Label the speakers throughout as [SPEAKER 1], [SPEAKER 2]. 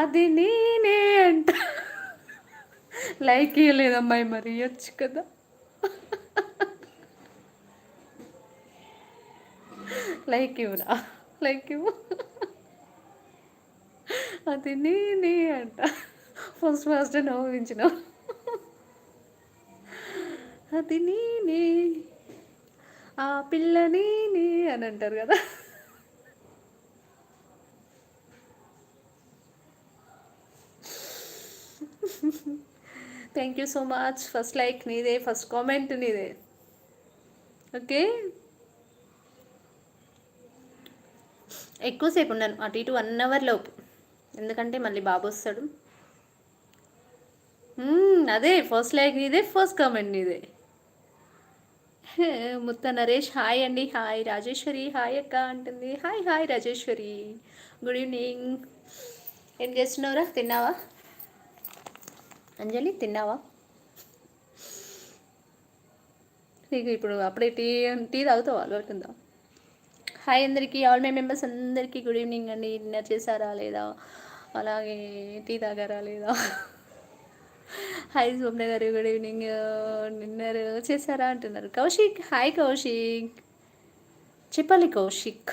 [SPEAKER 1] అది నేనే అంట. లైక్ ఇవ్వలేదమ్మాయి, మరి ఇవ్వచ్చు కదా. లైక్ ఇవ్వరా, లైక్ ఇవ్వు. అది నేనే అంట. ఫస్ట్ ఫస్ట్ నవ్వించిన. అది నేనే, ఆ పిల్ల నేనే అని అంటారు కదా. Thank you so much. First like నీదే, ఫస్ట్ కామెంట్ నీదే. ఓకే, ఎక్కువసేపు ఉన్నాను, అటు ఇటు 1 అవర్ లోపు, ఎందుకంటే మళ్ళీ బాబు వస్తాడు. అదే ఫస్ట్ లైక్ నీదే, ఫస్ట్ కామెంట్ నీదే. ముత్త నరేష్ హాయ్ అండి. హాయ్ రాజేశ్వరి హాయ్ అక్క అంటుంది. Hi hi Rajeshwari, good evening. ఏం చేస్తున్నావురా, తిన్నావా? అంజలి తిన్నావా? నీకు ఇప్పుడు అప్పుడే టీ టీ తాగుతావా, అలవాటు ఉందా? హాయ్ అందరికీ, ఆల్ మై మెంబర్స్ అందరికీ గుడ్ ఈవినింగ్ అండి. డిన్నర్ చేశారా లేదా, అలాగే టీ తాగారా లేదా? హాయ్ సోమ్య గారు, గుడ్ ఈవినింగ్. డిన్నర్ చేశారా అంటున్నారు. కౌశిక్ హాయ్ కౌశిక్, చెప్పాలి కౌశిక్.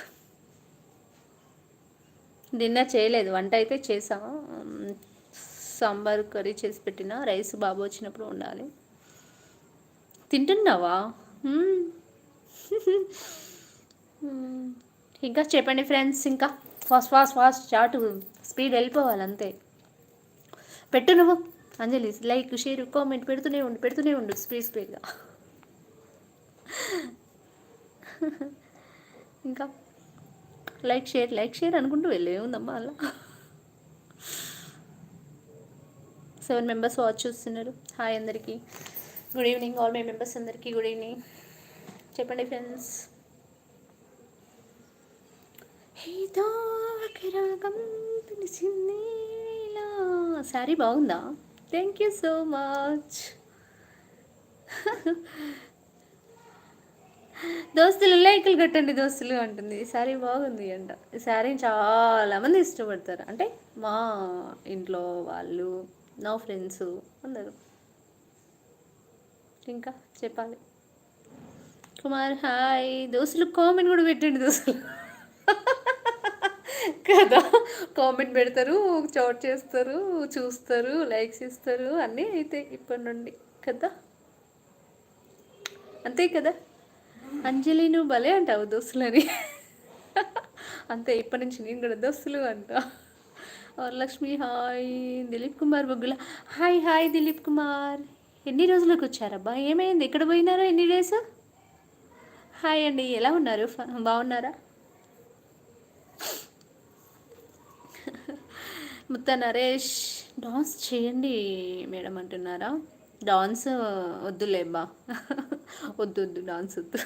[SPEAKER 1] డిన్నర్ చేయలేదు, వంట అయితే చేసాము. సాంబార్ కర్రీ చేసి పెట్టిన, రైస్ బాబు వచ్చినప్పుడు ఉండాలి. తింటున్నావా? ఇంకా చెప్పండి ఫ్రెండ్స్. ఇంకా ఫాస్ట్ ఫాస్ట్ ఫాస్ట్ చాటు స్పీడ్ వెళ్ళిపోవాలి అంతే. పెట్టు నువ్వు అంజలి, లైక్ షేర్ కామెంట్ పెడుతూనే ఉండు స్పీడ్గా. ఇంకా లైక్ షేర్ అనుకుంటూ వెళ్ళే ఉందమ్మా అలా. 7 మెంబర్స్ వాచ్ చూస్తున్నారు. హాయ్ అందరికీ, good evening. All my members అందరికీ గుడ్ ఈవినింగ్. చెప్పండి ఫ్రెండ్స్. రాగం తెలిసింది, శారీ బాగుందా? Thank you so much. దోస్తులు లైకులు కట్టండి దోస్తులు అంటుంది. ఈ శారీ బాగుంది అంట. ఈ శారీని చాలామంది ఇష్టపడతారు, అంటే మా ఇంట్లో వాళ్ళు, నా ఫ్రెండ్స్ అందరు. ఇంకా చెప్పాలి. కుమార్ హాయ్. దోస్తులు కామెంట్ కూడా పెట్టండి దోస్తులు. కదా, కామెంట్ పెడతారు, చోట్ చేస్తారు, చూస్తారు, లైక్స్ ఇస్తారు, అన్నీ అయితే ఇప్పటి నుండి కదా, అంతే కదా. అంజలి నువ్వు భలే అంటావు దోస్తులని. అంతే, ఇప్పటి నుంచి నేను కూడా దోస్తులు అంట. వరలక్ష్మి హాయ్. దిలీప్ కుమార్ బొగ్గుల హాయ్ హాయ్. దిలీప్ కుమార్ ఎన్ని రోజులకు వచ్చారబ్బా, ఏమైంది, ఎక్కడ పోయినారో ఎన్ని డేస్? హాయ్ అండి, ఎలా ఉన్నారు, బాగున్నారా? ముత్త నరేష్ డాన్స్ చేయండి మేడం అంటున్నారా? డాన్స్ వద్దులేబ్బా, వద్దు డాన్స్ వద్దు,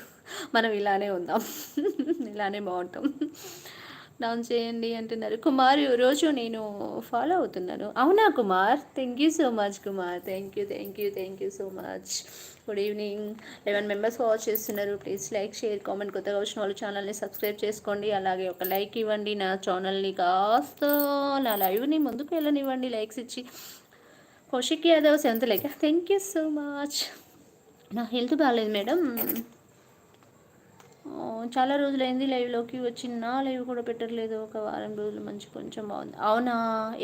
[SPEAKER 1] మనం ఇలానే ఉందాం. ఇలానే బాగుంటాం. డాన్స్ చేయండి అంటున్నారు. కుమార్ రోజు నేను ఫాలో అవుతున్నాను. అవునా Kumar, thank you so much Kumar, thank you so much. Good evening. 11 members watch చేస్తున్నారు. Please like share comment. కొత్తగా వచ్చిన వాళ్ళు ఛానల్ని సబ్స్క్రైబ్ చేసుకోండి, అలాగే ఒక లైక్ ఇవ్వండి. నా ఛానల్ని కాస్త, నా లైవ్ని ముందుకు వెళ్ళనివ్వండి లైక్స్ ఇచ్చి. Kaushik Yadav 7th like, thank you so much. నా హెల్త్ బాగాలేదు మేడం, చాలా రోజులైంది లైవ్లోకి వచ్చి, నా లైవ్ కూడా పెట్టట్లేదు, ఒక వారం రోజులు మంచి కొంచెం బాగుంది. అవునా,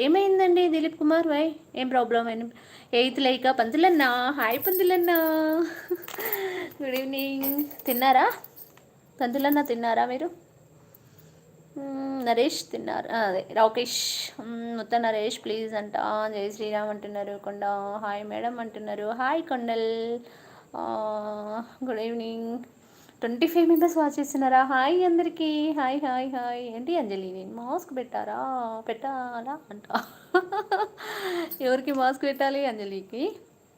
[SPEAKER 1] ఏమైందండి దిలీప్ కుమార్ వై, ఏం ప్రాబ్లం అయిన? 8th లైకా? పంతులన్నా హాయ్ పంతులన్నా, గుడ్ ఈవినింగ్. తిన్నారా పంతులన్నా, తిన్నారా మీరు? నరేష్ తిన్నారు, అదే రాకేష్. మొత్తం నరేష్ ప్లీజ్ అంట. జై శ్రీరామ్ అంటున్నారు. కొండ హాయ్ మేడం అంటున్నారు. Hi Kondal, good evening. 25 members watch చేస్తున్నారా? హాయ్ అందరికీ, హాయ్ హాయ్ హాయ్. ఏంటి అంజలి, నేను మాస్క్ పెట్టాలా అంట. ఎవరికి మాస్క్ పెట్టాలి? అంజలికి.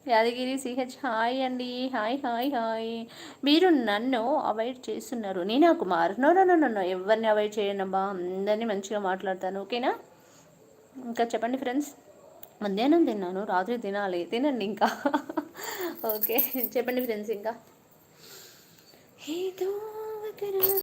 [SPEAKER 1] యాదగిరి సిహెచ్ హాయ్ అండి, హాయ్ హాయ్ హాయ్. మీరు నన్ను అవాయిడ్ చేస్తున్నారు. నేనా కుమార్? నో, ఎవరిని అవాయిడ్ చేయనబ్బా, అందరినీ మంచిగా మాట్లాడతాను, ఓకేనా? ఇంకా చెప్పండి ఫ్రెండ్స్. మధ్యాహ్నం తిన్నాను, రాత్రి తినాలి, తినండి ఇంకా. ఓకే చెప్పండి ఫ్రెండ్స్. ఇంకా ఏదో